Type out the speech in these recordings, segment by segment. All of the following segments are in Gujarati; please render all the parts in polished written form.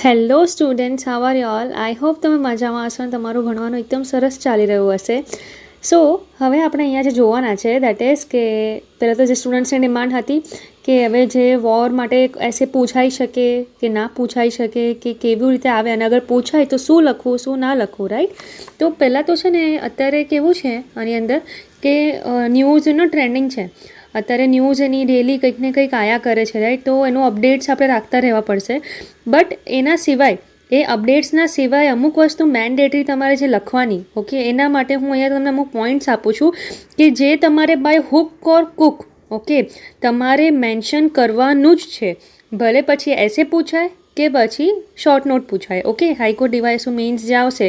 Hello students, how are you all? I hope તમે મજામાં હશો અને તમારું ભણવાનું એકદમ સરસ ચાલી રહ્યું હશે. સો હવે આપણે અહીંયા જે જોવાના છે દેટ ઇઝ કે પહેલાં તો જે સ્ટુડન્ટ્સની ડિમાન્ડ હતી કે હવે જે વોર માટે એસે પૂછાઈ શકે કે ના પૂછાઈ શકે કે કેવી રીતે આવે અને અગર પૂછાય તો શું લખવું શું ના લખવું, રાઈટ? તો પહેલાં તો છે ને અત્યારે કેવું છે આની અંદર કે ન્યૂઝનો ટ્રેન્ડિંગ છે. અત્યારે ન્યૂઝ એની ડેલી કંઈક ને કંઈક આયા કરે છે, રાઈટ? તો એનું અપડેટ્સ આપણે રાખતા રહેવા પડશે. બટ એના સિવાય એ અપડેટ્સના સિવાય અમુક વસ્તુ મેન્ડેટરી તમારે જે લખવાની, ઓકે, એના માટે હું અહીંયા તમને અમુક પોઈન્ટ્સ આપું છું કે જે તમારે બાય હુક ઓર કુક, ઓકે, તમારે મેન્શન કરવાનું જ છે. ભલે પછી એસે પૂછાય કે પછી શોર્ટ નોટ પૂછાય, ઓકે. હાઈકોર્ટ ડિવાઇસ મીન્સ જે આવશે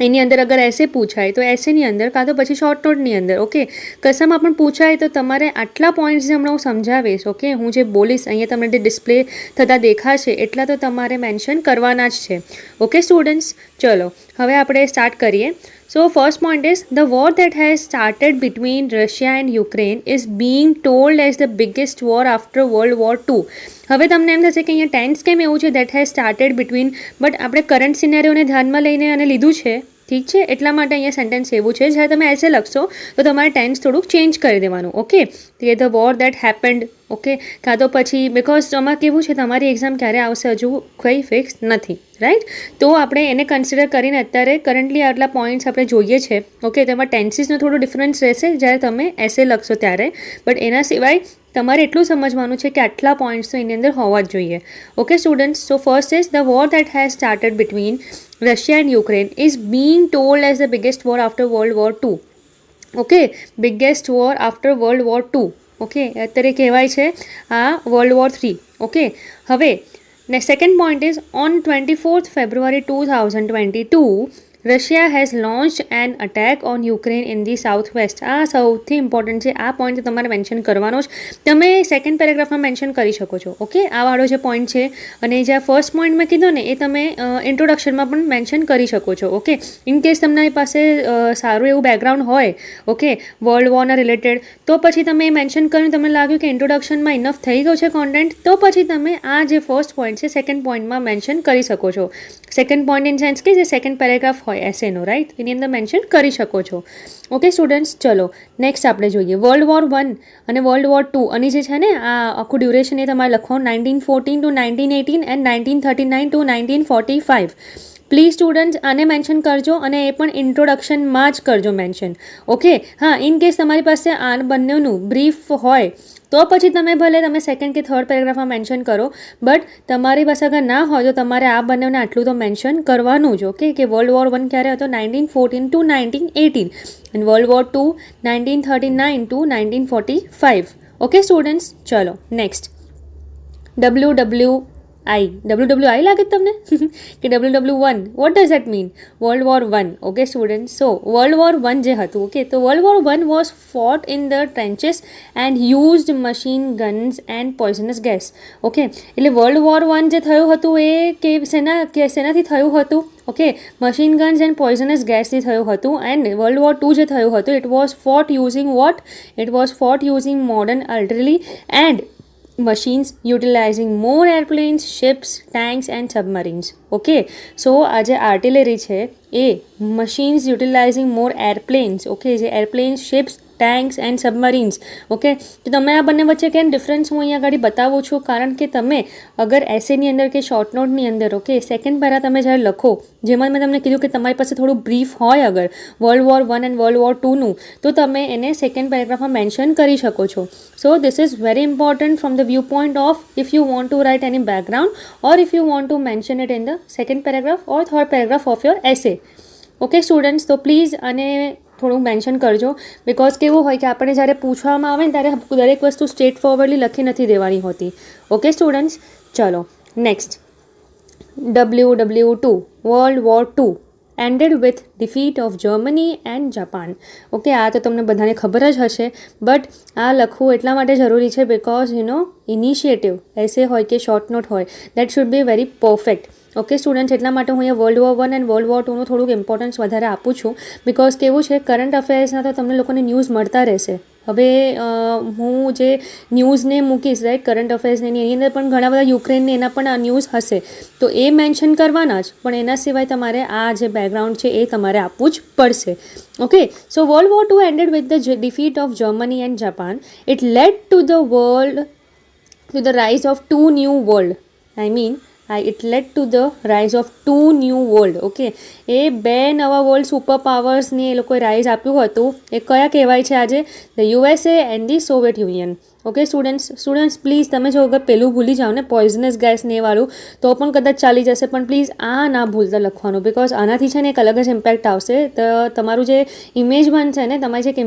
એની અંદર અગર એસે પૂછાય તો એસેની અંદર કાં તો પછી શોર્ટ નોટની અંદર, ઓકે. કશામાં પણ પૂછાય તો તમારે આટલા પોઈન્ટ્સ જે હમણાં હું સમજાવીશ, ઓકે, હું જે બોલીશ અહીંયા તમને જે ડિસ્પ્લે થતાં દેખાશે એટલા તો તમારે મેન્શન કરવાના જ છે, ઓકે સ્ટુડન્ટ્સ? ચલો હવે આપણે સ્ટાર્ટ કરીએ. So first point is the war that has started between Russia and Ukraine is being told as the biggest war after world war 2. હવે તમને એમ થશે કે અહીંયા ટેન્સ કેમ એવું છે that has started between, but આપણે કરંટ સિનેરિયોને ધ્યાનમાં લઈને અને લીધું છે, ઠીક છે? એટલા માટે અહીંયા સેન્ટેન્સ એવું છે. જ્યારે તમે એસે લખશો તો તમારે ટેન્સ થોડુંક ચેન્જ કરી દેવાનું, ઓકે. કે the war that happened, okay, કાં તો પછી બિકોઝ આમાં કેવું છે તમારી એક્ઝામ ક્યારે આવશે હજુ કંઈ ફિક્સ નથી, રાઈટ? તો આપણે એને કન્સિડર કરીને અત્યારે કરન્ટલી આટલા પોઈન્ટ્સ આપણે જોઈએ છે, ઓકે. તેમાં ટેન્સીસનો થોડો ડિફરન્સ રહેશે જ્યારે તમે એસે લખશો ત્યારે, બટ એના સિવાય તમારે એટલું સમજવાનું છે કે આટલા પોઈન્ટ્સ તો એની અંદર હોવા જ જોઈએ, okay students? So first is the war that has started between Russia and Ukraine is being told as the biggest war after World War 2. Okay, biggest war after world war 2, okay. અત્યારે કહેવાય છે આ વર્લ્ડ વોર 3, ઓકે. હવે second point is on 24th February 2022 Russia has launch an attack on Ukraine in the south west. આ સૌથી ઇમ્પોર્ટન્ટ છે. આ પોઈન્ટ તમારે મેન્શન કરવાનો જ. તમે સેકન્ડ પેરેગ્રાફમાં મેન્શન કરી શકો છો, ઓકે. આ વાળો જે પોઈન્ટ છે અને જે ફર્સ્ટ પોઈન્ટ મેં કીધો ને એ તમે ઇન્ટ્રોડક્શનમાં પણ મેન્શન કરી શકો છો, ઓકે. ઇન કેસ તમારી પાસે સારું એવું બેકગ્રાઉન્ડ હોય, ઓકે, વર્લ્ડ વોરના રિલેટેડ, તો પછી તમે એ મેન્શન કરીને તમને લાગ્યું કે ઇન્ટ્રોડક્શનમાં ઇનફ થઈ ગયું છે કોન્ટેન્ટ, તો પછી તમે આ જે ફર્સ્ટ પોઈન્ટ છે સેકન્ડ પોઈન્ટમાં મેન્શન કરી શકો છો. સેકન્ડ પોઈન્ટ ઇન સેન્સ કે જે સેકન્ડ પેરેગ્રાફ હોય એસેનો, રાઈટ, એની અંદર મેન્શન કરી શકો છો, ઓકે સ્ટુડન્ટ્સ? ચલો નેક્સ્ટ આપણે જોઈએ વર્લ્ડ વોર 1 અને વર્લ્ડ વોર 2. અને જે છે ને આ આખું ડ્યુરેશન એ તમારે લખવાનું 1914 to 1918 and 1939 to 1945. Please students આને મેન્શન કરજો અને એ પણ ઇન્ટ્રોડક્શનમાં જ કરજો મેન્શન, ઓકે. હા, ઇન કેસ તમારી પાસે આ બંનેનું બ્રીફ હોય તો પછી તમે સેકન્ડ કે થર્ડ પેરેગ્રાફમાં મેન્શન કરો, બટ તમારી પાસે અગર ના હોય તો તમારે આ બંનેને આટલું તો મેન્શન કરવાનું જ, ઓકે. કે વર્લ્ડ વોર 1 ક્યારે હતો? 1914 to 1918 અને world war 2 1939 to 1945, okay students? ચલો નેક્સ્ટ WWI લાગે તમને કે WW1 what does that mean? World war 1, okay student? So world war 1 જે હતું, ઓકે, તો world war 1 was fought in the trenches and used machine guns and poisonous gas, okay. એટલે વર્લ્ડ વોર 1 જે થયું હતું એ શેનાથી થયું હતું? Okay, machine guns and poisonous ગેસથી થયું હતું. એન્ડ વર્લ્ડ વોર 2 જે થયું હતું it was fought using what? It was fought using modern artillery and machines utilizing more airplanes, ships, tanks and submarines, okay. so આજે આર્ટિલરી છે એ machines utilizing more airplanes, okay, જે એરપ્લેન્સ, ships, tanks and submarines, okay. તો તમે આ બંને વચ્ચે કેમ ડિફરન્સ હું અહીંયા આગળ બતાવું છું, કારણ કે તમે અગર એસેની અંદર કે શોર્ટ નોટની અંદર, ઓકે, સેકન્ડ પેરા તમે જ્યારે લખો, જેમાં મેં તમને કીધું કે તમારી પાસે થોડું બ્રીફ હોય અગર world war 1 and world war 2નું, તો તમે એને સેકન્ડ પેરેગ્રાફમાં મેન્શન કરી શકો છો. So this is very important from the view point of if you want to write any background or if you want to mention it in the second paragraph or third paragraph of your essay, okay students? તો પ્લીઝ અને થોડું મેન્શન કરજો, બિકોઝ કેવું હોય કે આપણે જ્યારે પૂછવામાં આવે ને ત્યારે દરેક વસ્તુ સ્ટ્રેટ ફોરવર્ડલી લખી નથી દેવાની હોતી, ઓકે સ્ટુડન્ટ્સ? ચલો next WW2 world war 2 ended with defeat of Germany and Japan, okay. આ તો તમને બધાને ખબર જ હશે, બટ આ લખવું એટલા માટે જરૂરી છે બિકોઝ ઇનિશિયેટિવ એસે હોય કે શોર્ટ નોટ હોય that should be very perfect, okay student, એટલા માટે હું અહીંયા World War I and World War IIનું થોડુંક ઇમ્પોર્ટન્સ વધારે આપું છું. બિકોઝ કેવું છે, કરંટ અફેર્સના તો તમને લોકોને ન્યૂઝ મળતા રહેશે. હવે હું જે ન્યૂઝને મૂકીશ, રાઈટ, કરંટ અફેર્સને એની અંદર પણ ઘણા બધા યુક્રેનને એના પણ ન્યૂઝ હશે, તો એ મેન્શન કરવાના જ, પણ એના સિવાય તમારે આ જે બેકગ્રાઉન્ડ છે એ તમારે આપવું જ પડશે. Okay, so World War II ended with the defeat of Germany and Japan. It led to the rise of two new world. It led to the rise of two new world. Okay, એ બે નવા વર્લ્ડ સુપર પાવર્સને એ લોકોએ રાઇઝ આપ્યું હતું. એ કયા કહેવાય છે આજે? The USA and the Soviet union. Okay students please તમે જો અગર પેલું ભૂલી જાઓ ને, પોઈઝનસ ગેસ ને એ વાળું, તો પણ કદાચ ચાલી જશે, પણ પ્લીઝ આ ના ભૂલતા લખવાનું, બિકોઝ આનાથી છે ને એક અલગ જ ઇમ્પેક્ટ આવશે. તો તમારું જે ઇમેજ બનશે ને, તમારી જે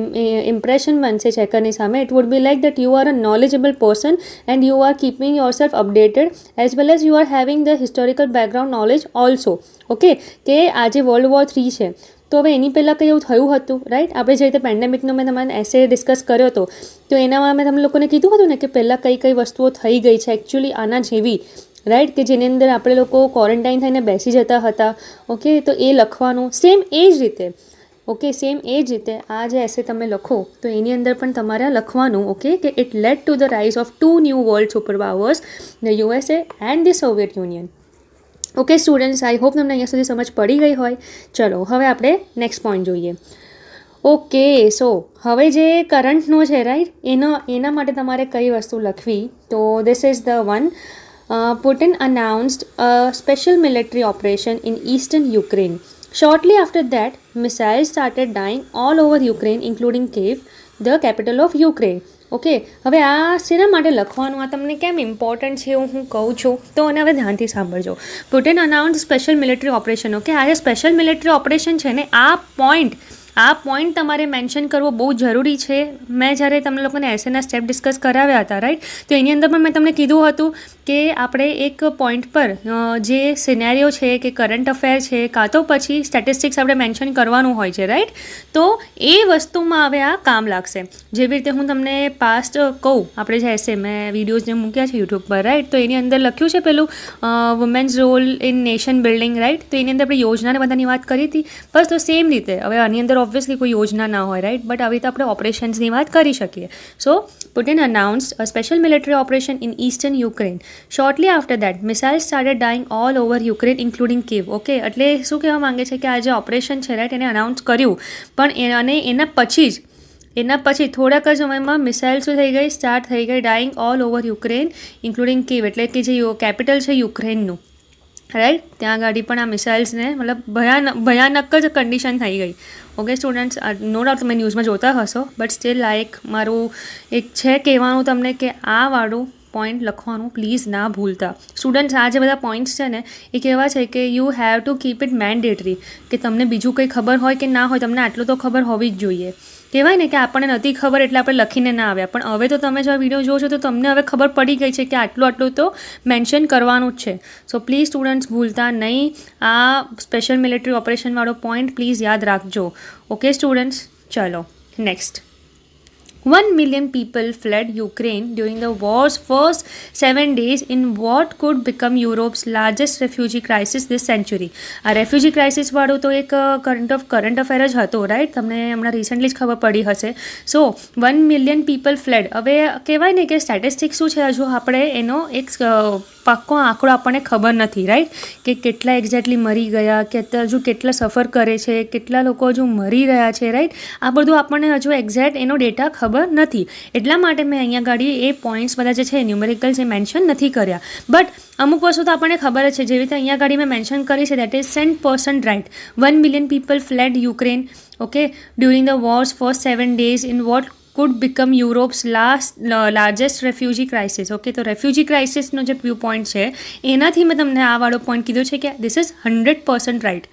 ઇમ્પ્રેશન બનશે ચેકરની સામે, it would be like that you are a knowledgeable person and you are keeping your self updated as well as you are having the historical background knowledge also. Okay, કે આજે World War III છે, તો હવે એની પહેલાં કંઈ એવું થયું હતું, રાઈટ? આપણે જે રીતે પેન્ડેમિકનો મેં તમારે એસે ડિસ્કસ કર્યો હતો, તો એનામાં મેં તમને લોકોને કીધું હતું ને કે પહેલાં કઈ વસ્તુઓ થઈ ગઈ છે એકચ્યુઅલી આના જેવી, રાઈટ, કે જેની અંદર આપણે લોકો ક્વોરન્ટાઇન થઈને બેસી જતા હતા. ઓકે, તો એ લખવાનું સેમ એ જ રીતે. ઓકે, સેમ એ જ રીતે આ જે એસે તમે લખો તો એની અંદર પણ તમારે લખવાનું. ઓકે, કે it lead to the rise of to new world super powers, the USA and the Soviet union. Okay students, I hope તમને અહીંયા સુધી સમજ પડી ગઈ હોય. ચલો હવે આપણે નેક્સ્ટ પોઈન્ટ જોઈએ. ઓકે, સો હવે જે કરંટનો છે, રાઈટ, એના માટે તમારે કઈ વસ્તુ લખવી? તો this is the one. Putin announced a special military operation in eastern Ukraine. Shortly after that, missiles started dying all over Ukraine, including Kyiv, the capital of Ukraine. Okay, હવે આ શેના માટે લખવાનું, આ તમને કેમ ઇમ્પોર્ટન્ટ છે એવું હું કહું છું, તો અને હવે ધ્યાનથી સાંભળજો. Putin announce special military operation. Okay, આ જે સ્પેશિયલ મિલિટરી ઓપરેશન છે ને, આ પોઈન્ટ તમારે મેન્શન કરવો બહુ જરૂરી છે. મેં જ્યારે તમને લોકોને એસેના સ્ટેપ ડિસ્કસ કરાવ્યા હતા, રાઈટ, તો એની અંદર પણ મેં તમને કીધું હતું કે આપણે એક પોઈન્ટ પર જે સિનેરિયો છે કે કરંટ અફેર છે કાં તો પછી સ્ટેટિસ્ટિક્સ આપણે મેન્શન કરવાનું હોય છે, રાઈટ, તો એ વસ્તુમાં હવે આ કામ લાગશે. જેવી રીતે હું તમને પાસ્ટ કહું, આપણે જે એસે મેં વિડીયોઝ જે મૂક્યા છે યુટ્યુબ પર, રાઈટ, તો એની અંદર લખ્યું છે પેલું women's role in nation building, right, તો એની અંદર આપણે યોજનાને બધાની વાત કરી હતી. બસ તો સેમ રીતે હવે આની અંદર ઓબ્વિયસલી કોઈ યોજના ના હોય, રાઈટ, બટ આવી રીતે આપણે ઓપરેશન્સની વાત કરી શકીએ. સો Putin announced a special military operation in eastern Ukraine. Shortly after that, missiles started dying all over Ukraine, including Kyiv. Okay, એટલે શું કહેવા માંગે છે કે આ જે ઓપરેશન છે, રાઈટ, એને અનાઉન્સ કર્યું, પણ અને એના પછી થોડાક જ સમયમાં મિસાઇલ શું થઈ ગઈ, સ્ટાર્ટ થઈ ગઈ dying all over Ukraine, including Kyiv, એટલે કે જે કેપિટલ છે યુક્રેનનું, રાઈટ, ત્યાં ગાડી પણ આ મિસાઇલ્સને મતલબ ભયાનક જ કન્ડિશન થઈ ગઈ. ઓકે સ્ટુડન્ટ્સ, નો ડાઉટ તમે ન્યૂઝમાં જોતા હશો, બટ સ્ટીલ લાઈક મારું એક છે કહેવાનું તમને કે આ વાળું પોઈન્ટ લખવાનું પ્લીઝ ના ભૂલતા. સ્ટુડન્ટ્સ, આ જે બધા પોઈન્ટ્સ છે ને એ કહેવા છે કે you have to keep it mandatory, કે તમને બીજું કંઈ ખબર હોય કે ના હોય, તમને આટલું તો ખબર હોવી જ જોઈએ. કહેવાય ને કે આપણને નથી ખબર એટલે આપણે લખીને ના આવ્યા, પણ હવે તો તમે જો આ વિડીયો જોશો તો તમને હવે ખબર પડી ગઈ છે કે આટલું તો મેન્શન કરવાનું જ છે. સો પ્લીઝ સ્ટુડન્ટ્સ ભૂલતા નહીં, આ સ્પેશિયલ મિલિટરી ઓપરેશનવાળો પોઈન્ટ પ્લીઝ યાદ રાખજો. ઓકે સ્ટુડન્ટ્સ, ચલો next. 1 million people fled Ukraine during the war's first 7 days in what could become Europe's largest refugee crisis this century. આ રેફ્યુજી ક્રાઇસિસવાળું તો એક કરંટ અફેર જ હતો, રાઈટ, તમને હમણાં રિસન્ટલી જ ખબર પડી હશે. સો 1 million people fled. હવે કહેવાય ને કે સ્ટેટિસ્ટિક્સ શું છે, હજુ આપણે એનો એક પાક્કો આંકડો આપણને ખબર નથી, રાઈટ, કે કેટલા એક્ઝેક્ટલી મરી ગયા, કે હજુ કેટલા સફર કરે છે, કેટલા લોકો હજુ મરી રહ્યા છે, રાઈટ, આ બધું આપણને હજુ એક્ઝેક્ટ એનો ડેટા ખબર નથી. એટલા માટે મેં અહીંયા ગાડી એ પોઈન્ટ્સ બધા જે છે ન્યુમેરિકલ્સ એ મેન્શન નથી કર્યા. બટ અમુક વસ્તુ તો આપણને ખબર જ છે, જેવી રીતે અહીંયા ગાડી મેં મેન્શન કરી છે, that is 100% right. 1 million people fled Ukraine, okay, during the wars first 7 days in what could become Europe's largest refugee crisis. Okay, તો રેફ્યુજી ક્રાઇસિસનો જે વ્યૂ પોઈન્ટ છે એનાથી મેં તમને આ વાળો પોઈન્ટ કીધો છે કે this is 100% right.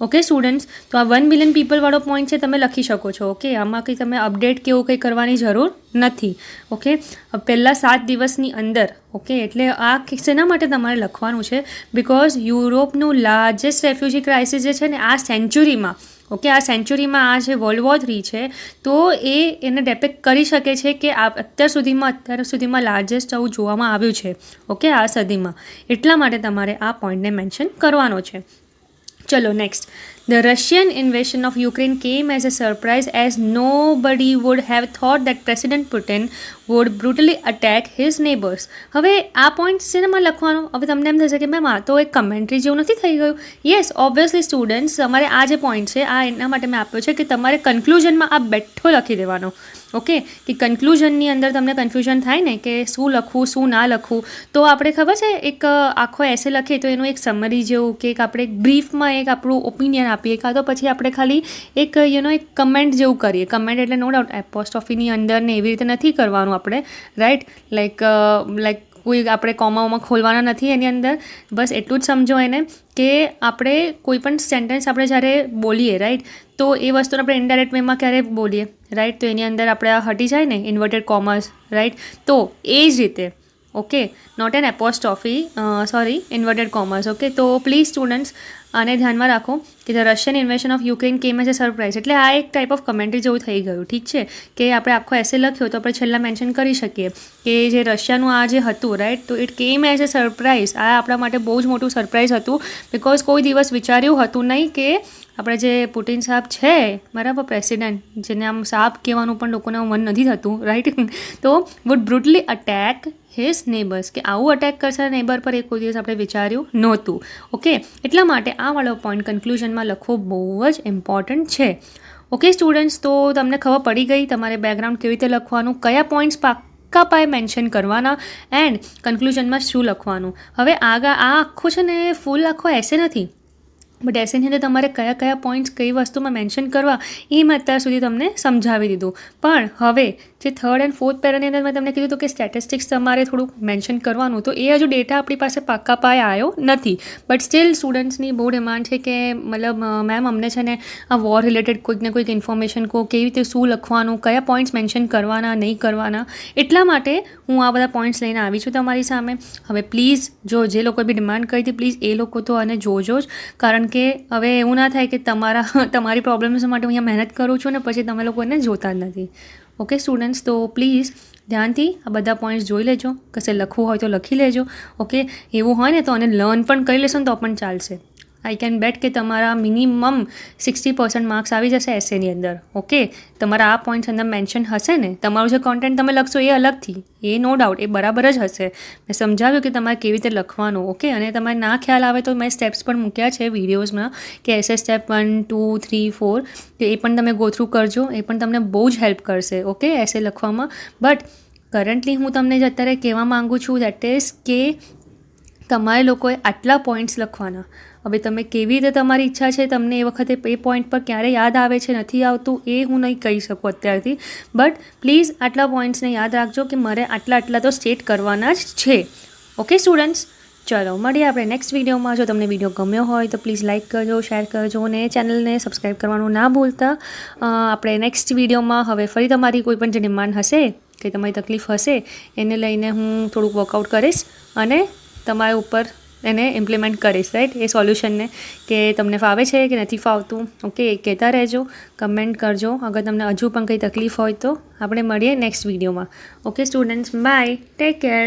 Okay students, તો આ 1 મિલિયન પીપલ વાળો પોઈન્ટ છે, તમે લખી શકો છો. ઓકે, આમાં કંઈ તમે અપડેટ કે એવું કંઈ કરવાની જરૂર નથી. ઓકે, પહેલાં 7 દિવસની અંદર. ઓકે, એટલે આ શેના માટે તમારે લખવાનું છે, બિકોઝ યુરોપનું લાર્જેસ્ટ રેફ્યુજી ક્રાઇસિસ જે છે ને આ સેન્ચુરીમાં ઓકે, આ સેન્ચુરીમાં આ જે વર્લ્ડ વોર 3 છે તો એને ડેપિક્ટ કરી શકે છે કે અત્યાર સુધીમાં લાર્જેસ્ટ આવું જોવામાં આવ્યું છે, ઓકે, આ સદીમાં. એટલા માટે તમારે આ પોઈન્ટને મેન્શન કરવાનો છે. ચલો next. The Russian invasion of Ukraine came as a surprise as nobody would have thought that President Putin would brutally attack his neighbors. હવે આ પોઈન્ટ શેનામાં લખવાનો? હવે તમને એમ થશે કે મેમ આ તો એક કમેન્ટ્રી જેવું નથી થઈ ગયું. યસ, ઓબ્વિયસલી સ્ટુડન્ટ્સ, તમારે આ જે પોઈન્ટ છે આ એના માટે મેં આપ્યો છે કે તમારે કન્ક્લુઝનમાં આ બેઠો લખી દેવાનો. ઓકે, કે કન્ક્લુઝનની અંદર તમને કન્ફ્યુઝન થાય ને કે શું લખવું શું ના લખવું, તો આપણે ખબર છે એક આખો એસે લખીએ તો એનું એક સમરી જેવું કે એક આપણે એક બ્રીફમાં એક આપણું ઓપિનિયન આપીએ, કાં તો પછી આપણે ખાલી એક એક કમેન્ટ જેવું કરીએ. કમેન્ટ એટલે નો ડાઉટ એપોસ્ટ્રોફીની અંદર ને એવી રીતે નથી કરવાનું આપણે, રાઈટ? લાઈક કોઈ આપણે કોમાઓમાં ખોલવાના નથી એની અંદર. બસ એટલું જ સમજો એને કે આપણે કોઈ પણ સેન્ટેન્સ આપણે જ્યારે બોલીએ, રાઈટ, તો એ વસ્તુને આપણે ઇનડાયરેક્ટ વેમાં ક્યારે બોલીએ, રાઈટ, તો એની અંદર આપણે આ હટી જાય ને ઇન્વર્ટેડ કોમર્સ, રાઈટ, તો એ જ રીતે, okay, not an apostrophe, sorry, inverted commas. Okay, તો પ્લીઝ સ્ટુડન્ટ્સ આને ધ્યાનમાં રાખો કે the Russian invasion of Ukraine came as a surprise, એટલે આ એક ટાઈપ ઓફ કમેન્ટ્રી જેવું થઈ ગયું. ઠીક છે, કે આપણે આખો એસે લખ્યો તો આપણે છેલ્લા મેન્શન કરી શકીએ કે જે રશિયાનું આ જે હતું, રાઈટ, તો ઇટ કેમ એઝ અ સરપ્રાઇઝ. આ આપણા માટે બહુ જ મોટું સરપ્રાઇઝ હતું, બિકોઝ કોઈ દિવસ વિચાર્યું હતું નહીં કે આપણે જે પુટિન સાહેબ છે, બરાબર, પ્રેસિડેન્ટ, જેને આમ સાહેબ કહેવાનું પણ લોકોને મન નથી થતું, રાઈટ, તો વુડ બ્રુટલી અટેક હિઝ નેબર્સ, કે આવું અટેક કરશે નેબર પર, એ કોઈ દિવસ આપણે વિચાર્યું નહોતું. ઓકે, એટલા માટે આ વાળો પોઈન્ટ કન્ક્લુઝનમાં લખવો બહુ જ ઇમ્પોર્ટન્ટ છે. ઓકે સ્ટુડન્ટ્સ, તો તમને ખબર પડી ગઈ તમારે બેકગ્રાઉન્ડ કેવી રીતે લખવાનું, કયા પોઈન્ટ્સ પાક્કા પાયે મેન્શન કરવાના એન્ડ કન્ક્લુઝનમાં શું લખવાનું. હવે આગળ આ આખો છે ને ફૂલ આખો એસે નથી, બટ એસેની અંદર તમારે કયા કયા પોઈન્ટ્સ કઈ વસ્તુમાં મેન્શન કરવા એ મેં અત્યાર સુધી તમને સમજાવી દીધું. પણ હવે જે 3rd and 4th પેરાની અંદર મેં તમને કીધું હતું કે સ્ટેટિસ્ટિક્સ તમારે થોડુંક મેન્શન કરવાનું, તો એ હજુ ડેટા આપણી પાસે પાક્કા પાયે આવ્યો નથી. બટ સ્ટીલ સ્ટુડન્ટ્સની બહુ ડિમાન્ડ છે કે મતલબ મેમ અમને છે ને આ વોર રિલેટેડ કોઈક ને કોઈક ઇન્ફોર્મેશન કહો, કેવી રીતે શું લખવાનું, કયા પોઈન્ટ્સ મેન્શન કરવાના નહીં કરવાના. એટલા માટે હું આ બધા પોઈન્ટ્સ લઈને આવી છું તમારી સામે. હવે પ્લીઝ જો જે લોકોએ બી ડિમાન્ડ કરી હતી, પ્લીઝ એ લોકો તો આને જોજો જ, કારણ કે હવે એવું ના થાય કે તમારી પ્રોબ્લેમ્સ માટે હું અહીંયા મહેનત કરું છું ને પછી તમે લોકો એને જોતા જ નથી. ઓકે સ્ટુડન્ટ્સ, તો પ્લીઝ ધ્યાનથી આ બધા પોઈન્ટ્સ જોઈ લેજો, કશે લખવું હોય તો લખી લેજો. ઓકે, એવું હોય ને તો આને લર્ન પણ કરી લેશો ને તો પણ ચાલશે. આઈ કેન બેટ કે તમારા મિનિમમ 60% માર્ક્સ આવી જશે એસેની અંદર. ઓકે, તમારા આ પોઈન્ટ્સ અંદર મેન્શન હશે ને, તમારું જે કોન્ટેન્ટ તમે લખશો એ અલગથી, એ નો ડાઉટ એ બરાબર જ હશે. મેં સમજાવ્યું કે તમારે કેવી રીતે લખવાનું. ઓકે, અને તમારે ના ખ્યાલ આવે તો મેં સ્ટેપ્સ પણ મૂક્યા છે વિડીયોઝમાં કે એસે સ્ટેપ 1, 2, 3, 4, તો એ પણ તમે ગો થ્રુ કરજો, એ પણ તમને બહુ જ હેલ્પ કરશે. ઓકે, એસે લખવામાં. બટ કરન્ટલી હું તમને જ અત્યારે કહેવા માગું છું દેટ ઇઝ કે તમારે લોકોએ આટલા પોઈન્ટ્સ લખવાના. હવે તમે કેવી રીતે તમારી ઈચ્છા છે, તમને એ વખતે એ પોઈન્ટ પર ક્યારે યાદ આવે છે નથી આવતું એ હું નહીં કહી શકું અત્યારથી, બટ પ્લીઝ આટલા પોઈન્ટ્સને યાદ રાખજો કે મારે આટલા તો સ્ટેટ કરવાના જ છે. ઓકે સ્ટુડન્ટ્સ, ચલો મળીએ આપણે નેક્સ્ટ વિડીયોમાં. જો તમને વિડીયો ગમ્યો હોય તો પ્લીઝ લાઇક કરજો, શેર કરજો અને ચેનલને સબસ્ક્રાઈબ કરવાનું ના ભૂલતા. આપણે નેક્સ્ટ વિડીયોમાં હવે ફરી તમારી કોઈ પણ જે ડિમાન્ડ હશે કે તમારી તકલીફ હશે એને લઈને હું થોડુંક વર્કઆઉટ કરીશ અને તમારા ઉપર એને ઇમ્પ્લિમેન્ટ કરીશ, રાઈટ, એ સોલ્યુશનને કે તમને ફાવે છે કે નથી ફાવતું. ઓકે, કહેતા રહેજો, કમેન્ટ કરજો અગર તમને હજુ પણ કંઈ તકલીફ હોય તો. આપણે મળીએ નેક્સ્ટ વિડીયોમાં. Okay students, bye, take care.